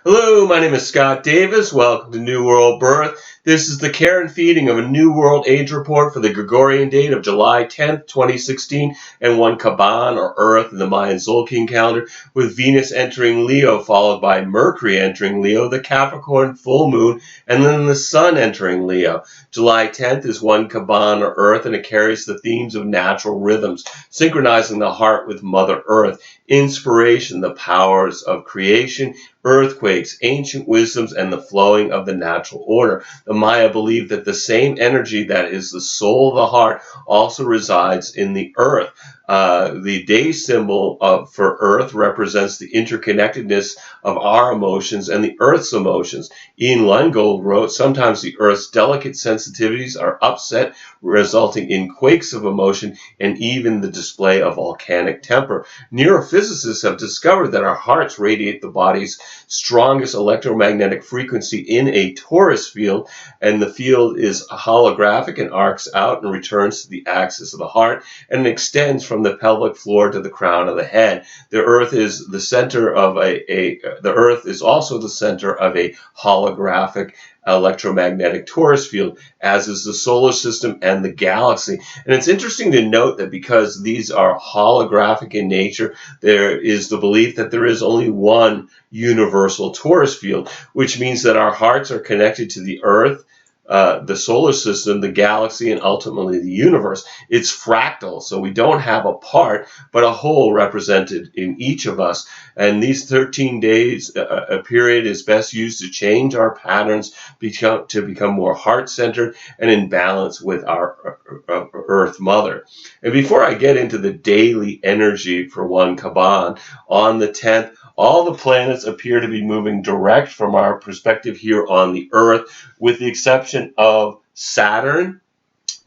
Hello, my name is Scott Davis. Welcome to New World Birth. This is the care and feeding of a New World Age report for the Gregorian date of July 10th, 2016, and one Caban or Earth in the Mayan Zolkin calendar, with Venus entering Leo, followed by Mercury entering Leo, the Capricorn Full Moon, and then the Sun entering Leo. July 10th is one Caban or Earth, and it carries the themes of natural rhythms, synchronizing the heart with Mother Earth, inspiration, the powers of creation, earthquakes, ancient wisdoms, and the flowing of the natural order. The Maya believed that the same energy that is the soul of the heart also resides in the earth. The day symbol for Earth represents the interconnectedness of our emotions and the Earth's emotions. Ian Lungold wrote, sometimes the Earth's delicate sensitivities are upset, resulting in quakes of emotion and even the display of volcanic temper. Neurophysicists have discovered that our hearts radiate the body's strongest electromagnetic frequency in a torus field, and the field is holographic and arcs out and returns to the axis of the heart, and extends from the pelvic floor to the crown of the head. The Earth is the center of the Earth is also the center of a holographic electromagnetic torus field, as is the solar system and the galaxy. And it's interesting to note that because these are holographic in nature, there is the belief that there is only one universal torus field, which means that our hearts are connected to the Earth, the solar system, the galaxy, and ultimately the universe. It's fractal, so we don't have a part, but a whole represented in each of us. And these 13 days, a period is best used to change our patterns, to become more heart-centered and in balance with our Earth Mother. And before I get into the daily energy for one Caban, on the 10th, all the planets appear to be moving direct from our perspective here on the Earth, with the exception of Saturn,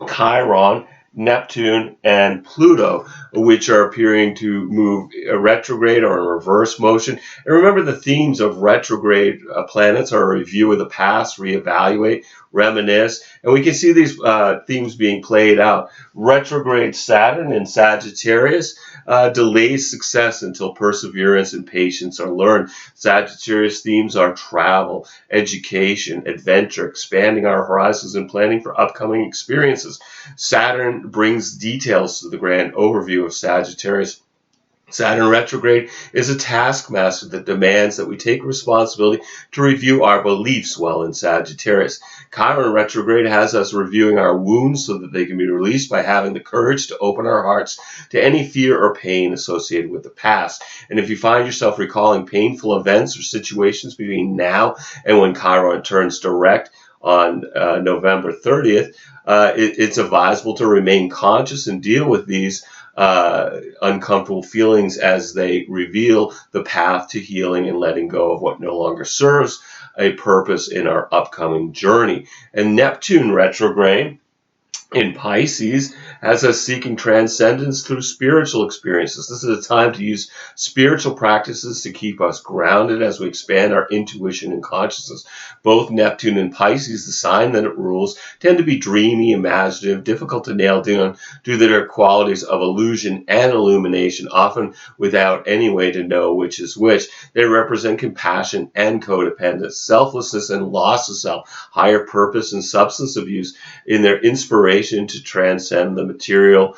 Chiron, Neptune, and Pluto, which are appearing to move retrograde or in reverse motion. And remember, the themes of retrograde planets are a review of the past, reevaluate, reminisce, and we can see these themes being played out. Retrograde Saturn in Sagittarius delays success until perseverance and patience are learned. Sagittarius themes are travel, education, adventure, expanding our horizons, and planning for upcoming experiences. Saturn brings details to the grand overview of Sagittarius. Saturn retrograde is a taskmaster that demands that we take responsibility to review our beliefs while in Sagittarius. Chiron retrograde has us reviewing our wounds so that they can be released by having the courage to open our hearts to any fear or pain associated with the past. And if you find yourself recalling painful events or situations between now and when Chiron turns direct on November 30th, it's advisable to remain conscious and deal with these uncomfortable feelings as they reveal the path to healing and letting go of what no longer serves a purpose in our upcoming journey. And Neptune retrograde in Pisces has us seeking transcendence through spiritual experiences. This is a time to use spiritual practices to keep us grounded as we expand our intuition and consciousness. Both Neptune and Pisces, the sign that it rules, tend to be dreamy, imaginative, difficult to nail down due to their qualities of illusion and illumination, often without any way to know which is which. They represent compassion and codependence, selflessness and loss of self, higher purpose and substance abuse in their inspiration to transcend the material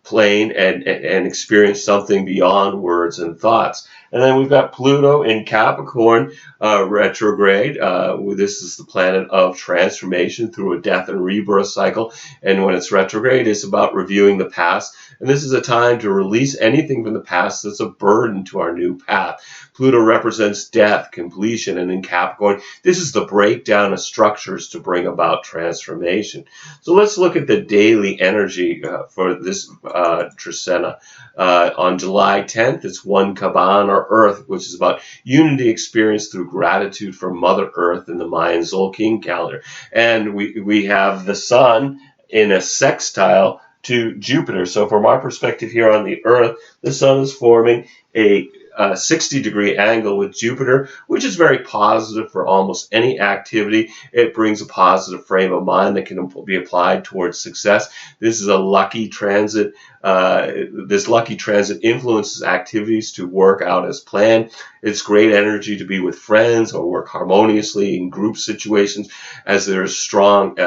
plane and experience something beyond words and thoughts. And then we've got Pluto in Capricorn retrograde. This is the planet of transformation through a death and rebirth cycle. And when it's retrograde, it's about reviewing the past. And this is a time to release anything from the past that's a burden to our new path. Pluto represents death, completion, and in Capricorn, this is the breakdown of structures to bring about transformation. So let's look at the daily energy for this Trisena. On July 10th, it's one Caban or Earth, which is about unity experienced through gratitude for Mother Earth in the Mayan Zolkin calendar. And we have the Sun in a sextile to Jupiter. So from our perspective here on the Earth, the Sun is forming a a 60-degree angle with Jupiter, which is very positive for almost any activity. It brings a positive frame of mind that can be applied towards success. This is a lucky transit. This lucky transit influences activities to work out as planned. It's great energy to be with friends or work harmoniously in group situations, as there is strong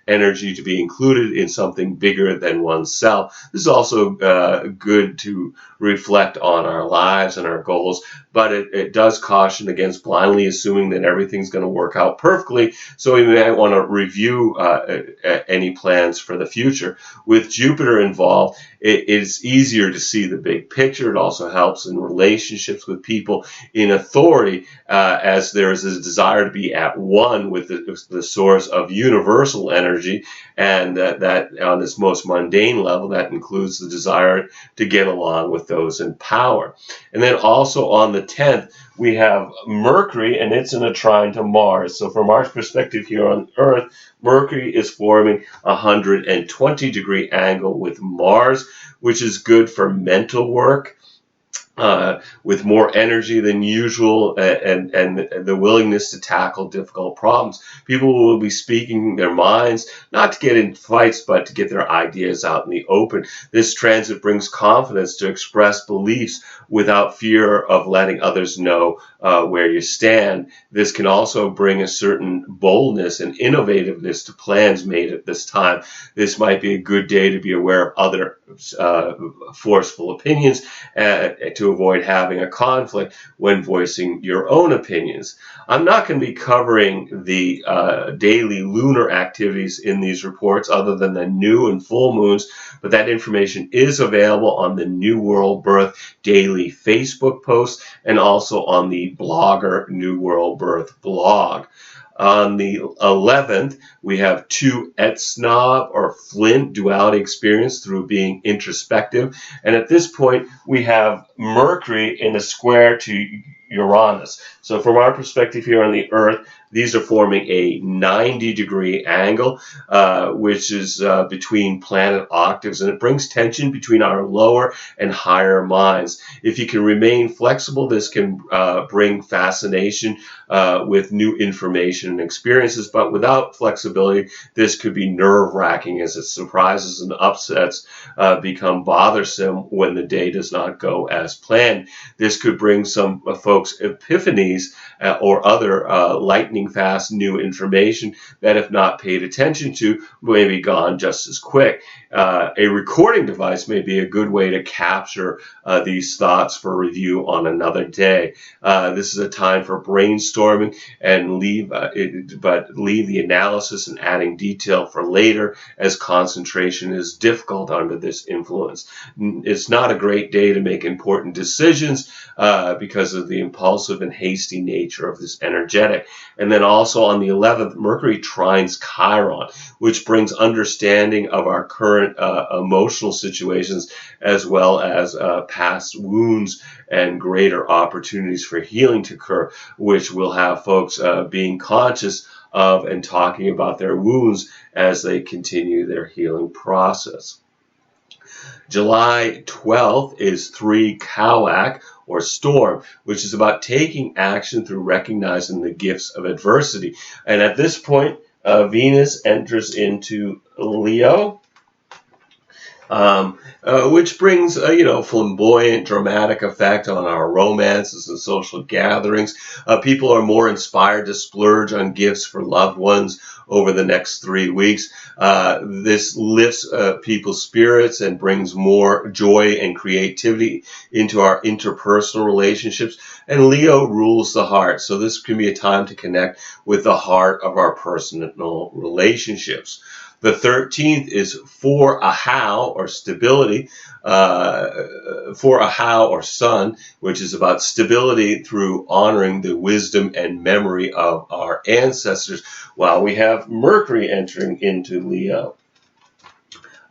energy to be included in something bigger than oneself. This is also good to reflect on our lives and our goals, but it does caution against blindly assuming that everything's going to work out perfectly, so we might want to review any plans for the future. With Jupiter involved, it's easier to see the big picture. It also helps in relationships with people in authority, as there is a desire to be at one with the source of universal energy, and that on this most mundane level, that includes the desire to get along with those in power. And then also on the 10th, we have Mercury, and it's in a trine to Mars. So from our perspective here on Earth, Mercury is forming a 120-degree angle with Mars, which is good for mental work, with more energy than usual, and the willingness to tackle difficult problems. People will be speaking their minds, not to get in fights, but to get their ideas out in the open. This transit brings confidence to express beliefs without fear of letting others know where you stand. This can also bring a certain boldness and innovativeness to plans made at this time. This might be a good day to be aware of other forceful opinions, to avoid having a conflict when voicing your own opinions. I'm not going to be covering the daily lunar activities in these reports other than the new and full moons, but that information is available on the New World Birth daily Facebook post and also on the blogger New World Birth blog. On the 11th, we have 2 Etsnob or Flint duality experience through being introspective. And at this point, we have Mercury in a square to Uranus. So from our perspective here on the Earth, these are forming a 90-degree angle, which is between planet octaves, and it brings tension between our lower and higher minds. If you can remain flexible, this can bring fascination with new information and experiences, but without flexibility, this could be nerve-wracking, as its surprises and upsets become bothersome when the day does not go as planned. This could bring some folks epiphanies or other lightning fast new information that, if not paid attention to, may be gone just as quick. A recording device may be a good way to capture these thoughts for review on another day. This is a time for brainstorming and leave the analysis and adding detail for later, as concentration is difficult under this influence. It's not a great day to make important decisions because of the impulsive and hasty nature of this energetic. And then also on the 11th, Mercury trines Chiron, which brings understanding of our current emotional situations, as well as past wounds and greater opportunities for healing to occur, which will have folks being conscious of and talking about their wounds as they continue their healing process. July 12th is 3 Kawak, or storm, which is about taking action through recognizing the gifts of adversity. And at this point, Venus enters into Leo, which brings a flamboyant, dramatic effect on our romances and social gatherings. People are more inspired to splurge on gifts for loved ones over the next 3 weeks. This lifts people's spirits and brings more joy and creativity into our interpersonal relationships. And Leo rules the heart, so this can be a time to connect with the heart of our personal relationships. The 13th is for Ahau, or stability, for Ahau, or sun, which is about stability through honoring the wisdom and memory of our ancestors, while we have Mercury entering into Leo.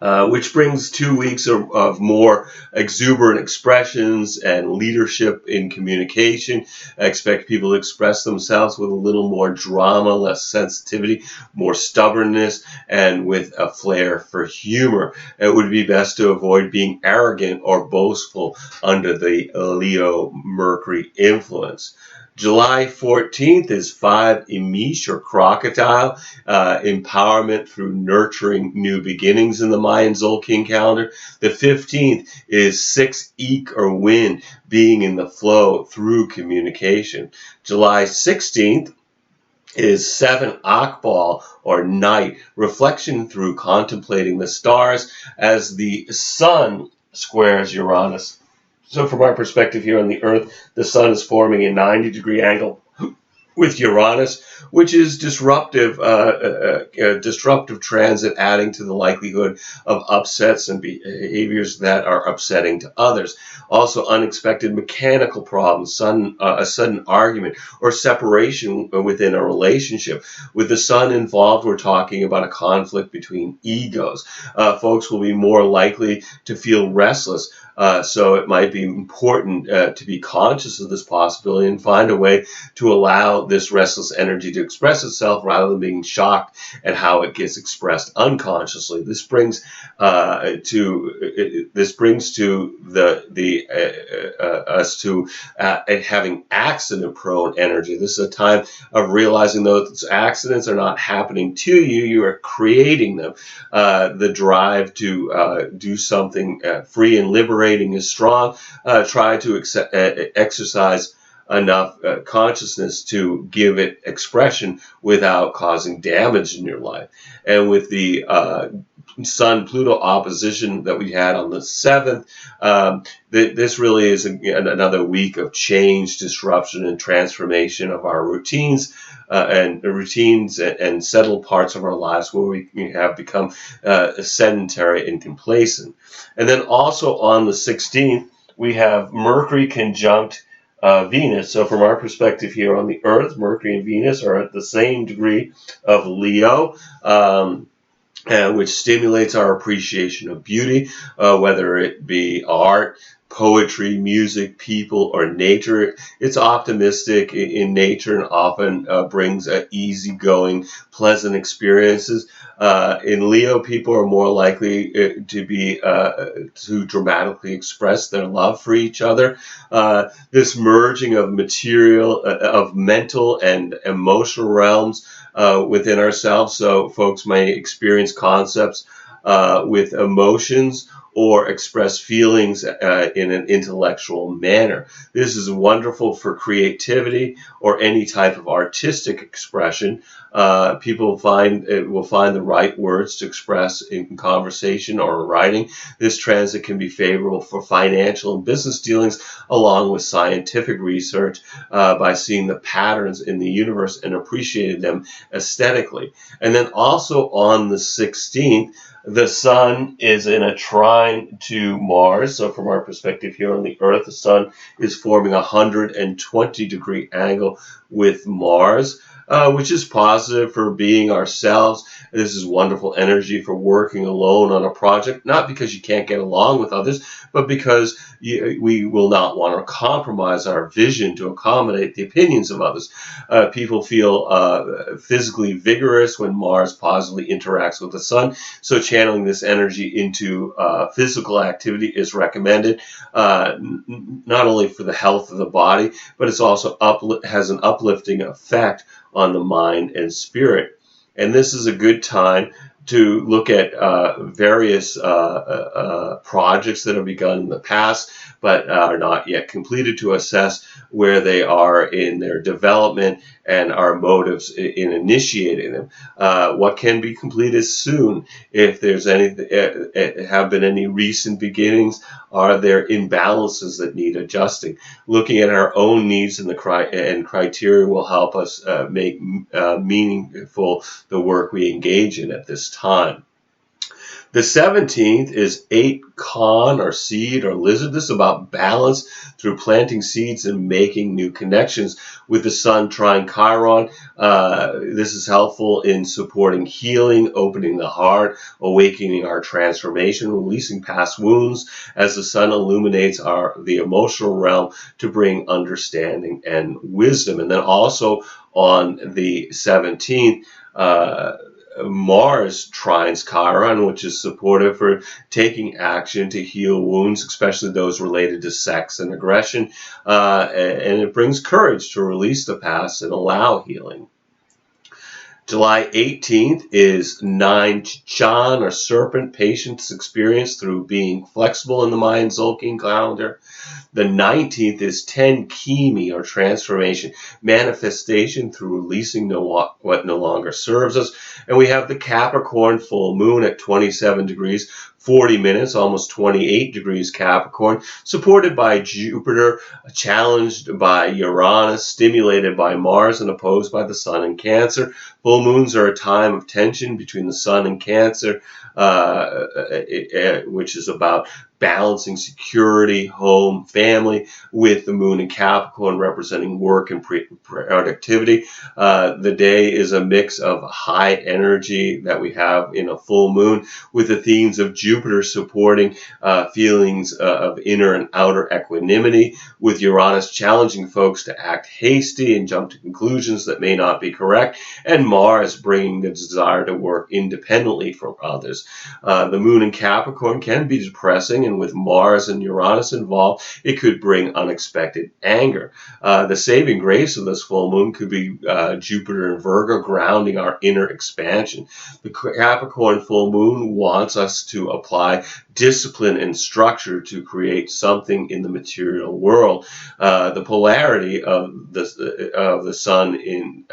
which brings 2 weeks of more exuberant expressions and leadership in communication. I expect people to express themselves with a little more drama, less sensitivity, more stubbornness, and with a flair for humor. It would be best to avoid being arrogant or boastful under the Leo Mercury influence. July 14th is 5 Emish or crocodile, empowerment through nurturing new beginnings in the Mayan Zolkin calendar. The 15th is 6 Eek or wind, being in the flow through communication. July 16th is 7 Akbal or night, reflection through contemplating the stars as the sun squares Uranus. So from our perspective here on the Earth, the sun is forming a 90-degree angle with Uranus, which is disruptive transit, adding to the likelihood of upsets and behaviors that are upsetting to others. Also, unexpected mechanical problems, a sudden argument, or separation within a relationship. With the sun involved, we're talking about a conflict between egos. Folks will be more likely to feel restless. So it might be important to be conscious of this possibility and find a way to allow this restless energy to express itself rather than being shocked at how it gets expressed unconsciously. This brings us to having accident-prone energy. This is a time of realizing though that accidents are not happening to you; you are creating them. The drive to do something free and liberating is strong. Try to exercise enough consciousness to give it expression without causing damage in your life. And with the Sun-Pluto opposition that we had on the 7th, this really is another week of change, disruption, and transformation of our routines and settled parts of our lives where we have become sedentary and complacent. And then also on the 16th, we have Mercury conjunct Venus. So from our perspective here on the Earth, Mercury and Venus are at the same degree of Leo, which stimulates our appreciation of beauty, whether it be art, poetry, music, people, or nature. It's optimistic in nature and often brings easygoing, pleasant experiences. In Leo, people are more likely to dramatically express their love for each other. This merging of mental and emotional realms within ourselves. So folks may experience concepts with emotions or express feelings in an intellectual manner. This is wonderful for creativity or any type of artistic expression. People will find the right words to express in conversation or writing. This transit can be favorable for financial and business dealings, along with scientific research, by seeing the patterns in the universe and appreciating them aesthetically. And then also on the 16th, the sun is in a trine to Mars. So from our perspective here on the Earth, the sun is forming a 120-degree angle with Mars, which is positive for being ourselves. This is wonderful energy for working alone on a project, not because you can't get along with others, but because we will not want to compromise our vision to accommodate the opinions of others. People feel physically vigorous when Mars positively interacts with the sun, so channeling this energy into physical activity is recommended, not only for the health of the body, but it's also has an uplifting effect on the mind and spirit. And this is a good time to look at various projects that have begun in the past but are not yet completed, to assess where they are in their development and our motives in initiating them. What can be completed soon? If there's have been any recent beginnings, are there imbalances that need adjusting? Looking at our own needs and criteria will help us make meaningful the work we engage in at this time. The 17th is 8 con or seed or lizard. This is about balance through planting seeds and making new connections with the sun trine Chiron. This is helpful in supporting healing, opening the heart, awakening our transformation, releasing past wounds as the sun illuminates the emotional realm to bring understanding and wisdom. And then also on the 17th, Mars trines Chiron, which is supportive for taking action to heal wounds, especially those related to sex and aggression. And it brings courage to release the past and allow healing. July 18th is 9 Chan or serpent, patience experienced through being flexible in the Mayan Zolkin calendar. The 19th is 10 Kimi or transformation, manifestation through releasing what no longer serves us. And we have the Capricorn full moon at 27 degrees, 40 minutes, almost 28 degrees Capricorn, supported by Jupiter, challenged by Uranus, stimulated by Mars, and opposed by the Sun in Cancer. Full moons are a time of tension between the Sun and Cancer, which is about balancing security, home, family, with the moon in Capricorn representing work and productivity. The day is a mix of high energy that we have in a full moon with the themes of Jupiter supporting feelings of inner and outer equanimity, with Uranus challenging folks to act hasty and jump to conclusions that may not be correct, and Mars bringing the desire to work independently from others. The moon in Capricorn can be depressing, and with Mars and Uranus involved, it could bring unexpected anger. The saving grace of this full moon could be Jupiter in Virgo, grounding our inner expansion. The Capricorn full moon wants us to apply discipline and structure to create something in the material world. The polarity of the sun in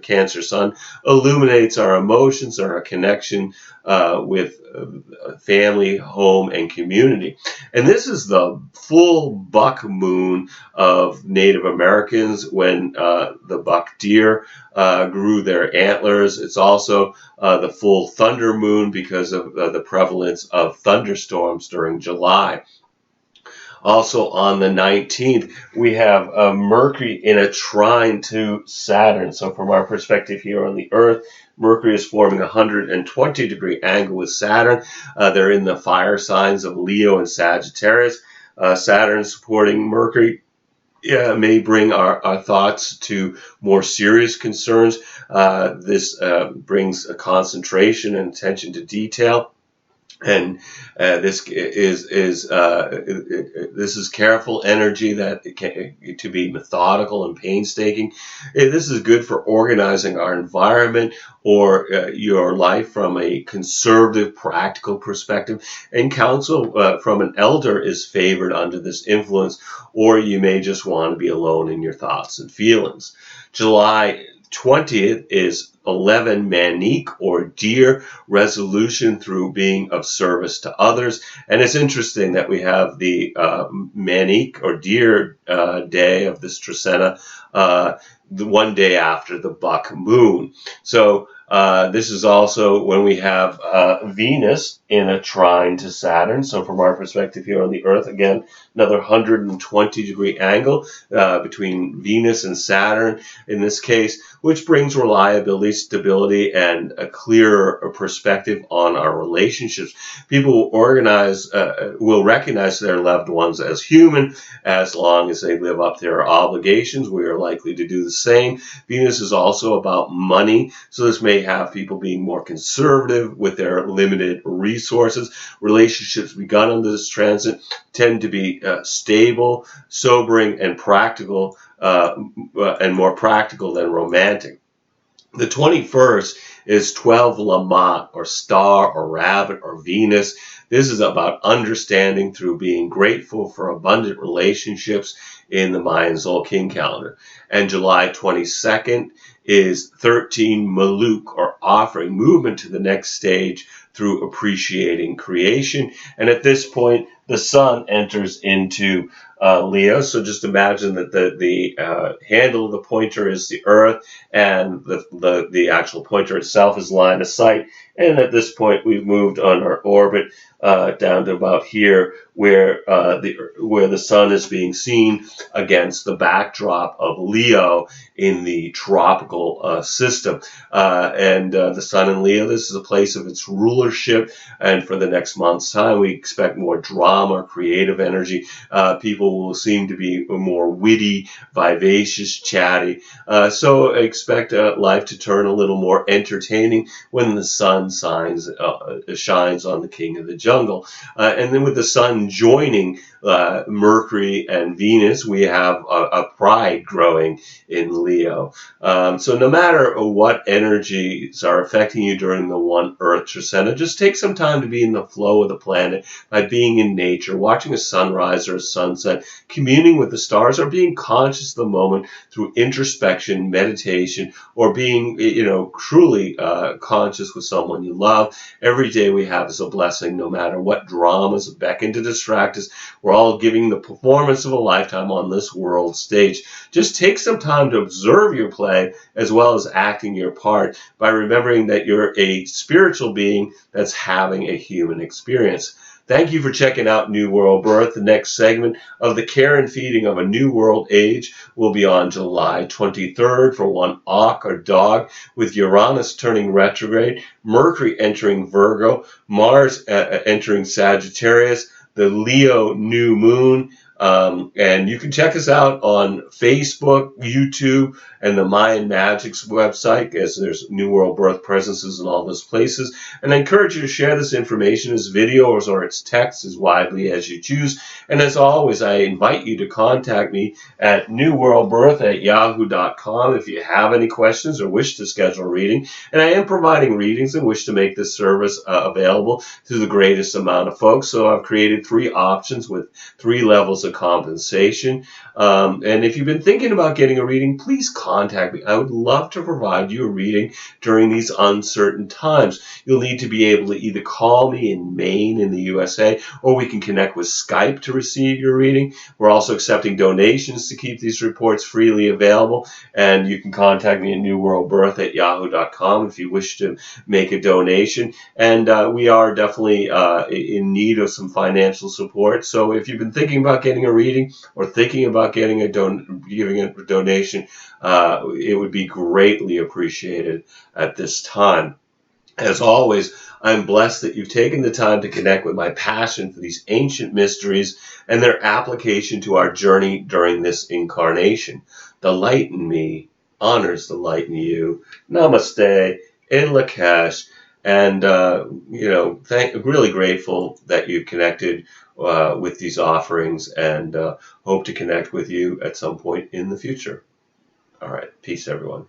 Cancer Sun illuminates our emotions and our connection with family, home, and community. And this is the full buck moon of Native Americans when the buck deer grew their antlers. It's also the full thunder moon because of the prevalence of thunderstorms during July. Also on the 19th, we have Mercury in a trine to Saturn. So from our perspective here on the Earth, Mercury is forming a 120-degree angle with Saturn. They're in the fire signs of Leo and Sagittarius. Saturn supporting Mercury may bring our thoughts to more serious concerns. This brings a concentration and attention to detail. And this is careful energy that to be methodical and painstaking. This is good for organizing our environment or your life from a conservative, practical perspective. And counsel from an elder is favored under this influence, or you may just want to be alone in your thoughts and feelings. July 20th is 11 Manic or deer, resolution through being of service to others. And it's interesting that we have the Manic or deer day of this Trecena the one day after the buck moon. So this is also when we have Venus in a trine to Saturn. So from our perspective here on the Earth, again, another 120-degree angle between Venus and Saturn in this case, which brings reliability, stability, and a clearer perspective on our relationships. People will recognize their loved ones as human as long as they live up to their obligations. We are likely to do the same. Venus is also about money, so this may have people being more conservative with their limited resources. Relationships begun under this transit tend to be stable, sobering, and practical, and more practical than romantic. The 21st is 12 Lamont, or star, or rabbit, or Venus. This is about understanding through being grateful for abundant relationships in the Mayan Zolkin calendar. And July 22nd is 13 Maluk, or offering, movement to the next stage through appreciating creation. And at this point, the sun enters into Leo. So just imagine that the handle of the pointer is the Earth, and the actual pointer itself is line of sight. And at this point, we've moved on our orbit down to about here, where the sun is being seen against the backdrop of Leo in the tropical system. And the sun in Leo, this is a place of its rulership. And for the next month's time, we expect more drama, creative energy. People will seem to be more witty, vivacious, chatty. So expect life to turn a little more entertaining when the sun shines on the king of the jungle. And then with the sun joining Mercury and Venus, we have a pride growing in Leo. So no matter what energies are affecting you during the one Earth Trisena, just take some time to be in the flow of the planet by being in nature, watching a sunrise or a sunset, communing with the stars, or being conscious of the moment through introspection, meditation, or being, truly conscious with someone you love. Every day we have is a blessing, no matter what dramas beckon to distract us. We're all giving the performance of a lifetime on this world stage. Just take some time to observe your play as well as acting your part by remembering that you're a spiritual being that's having a human experience. Thank you for checking out New World Birth. The next segment of the care and feeding of a New World Age will be on July 23rd for one Auk or dog, with Uranus turning retrograde, Mercury entering Virgo, Mars entering Sagittarius, the Leo new moon. And you can check us out on Facebook, YouTube, and the Mayan Magics website, as there's New World Birth presences in all those places. And I encourage you to share this information as videos or its text as widely as you choose. And as always, I invite you to contact me at newworldbirth@yahoo.com if you have any questions or wish to schedule a reading. And I am providing readings and wish to make this service available to the greatest amount of folks. So I've created 3 options with 3 levels of compensation. And if you've been thinking about getting a reading, please contact me. I would love to provide you a reading during these uncertain times. You'll need to be able to either call me in Maine in the USA, or we can connect with Skype to receive your reading. We're also accepting donations to keep these reports freely available, and you can contact me at newworldbirth@yahoo.com if you wish to make a donation. And we are definitely in need of some financial support. So if you've been thinking about getting a reading or thinking about giving a donation, it would be greatly appreciated at this time. As always, I'm blessed that you've taken the time to connect with my passion for these ancient mysteries and their application to our journey during this incarnation. The light in me honors the light in you. Namaste, in Lakesh, and really grateful that you connected with these offerings, and hope to connect with you at some point in the future. All right, peace, everyone.